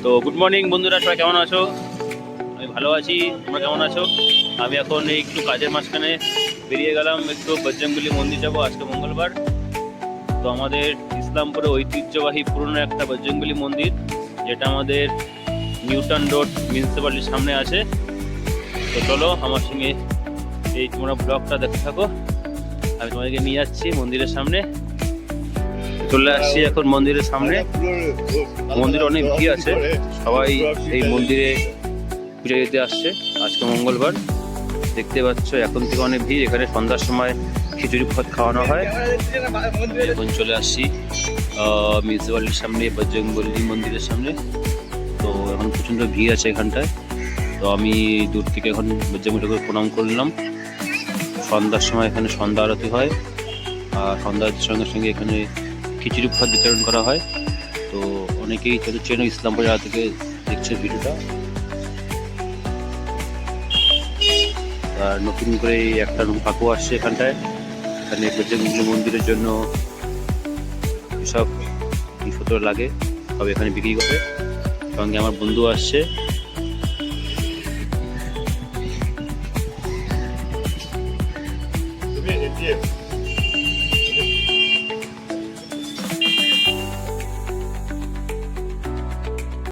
তো good morning বন্ধুরা, সবাই কেমন আছো? আমি ভালো আছি, তোমরা কেমন আছো? আমি এখন একটু কাজের মাঝখানে বেরিয়ে গেলাম, একটু বজরংবলী মন্দির যাবো আজকে মঙ্গলবার। তো আমাদের ইসলামপুরে ঐতিহ্যবাহী পুরনো একটা বজরংবলী মন্দির, যেটা আমাদের নিউটন রোড মিউনিসিপ্যালিটির সামনে আছে। তো চলো আমার সঙ্গে এই তোমরা ব্লগটা দেখতে থাকো, আমি তোমাদেরকে নিয়ে যাচ্ছি মন্দিরের সামনে। চলে আসছি এখন মন্দিরের সামনে। মন্দিরে অনেক ভিড় আছে, সবাই এই মন্দিরে পুজো দিতে আসছে। আজকে মঙ্গলবার, দেখতে পাচ্ছ এখন থেকে অনেক ভিড়। এখানে সন্ধ্যার সময় খিচুড়ি ভাত খাওয়ানো হয়। এখন চলে আসছি মিউনিসিপ্যালিটির সামনে, বজরংবলী মন্দিরের সামনে। তো এখন প্রচণ্ড ভিড় আছে এখানটায়। তো আমি দূর থেকে এখন বজরংবলীকে প্রণাম করলাম। সন্ধ্যার সময় এখানে সন্ধ্যা আরতি হয়, আর সন্ধ্যা আরতির সঙ্গে সঙ্গে এখানে খিচুড়ি প্রসাদ বিতরণ করা হয়। তো অনেকেই তাদের চেন ইসলামপুর জায়গা থেকে দেখছে ভিডিওটা। আর নতুন করে একটা কাকু আসছে এখানটায়, এখানে বজরংবলী মন্দিরের জন্য সব জিনিসপত্র লাগে সব এখানে বিক্রি করে। সঙ্গে আমার বন্ধু আসছে।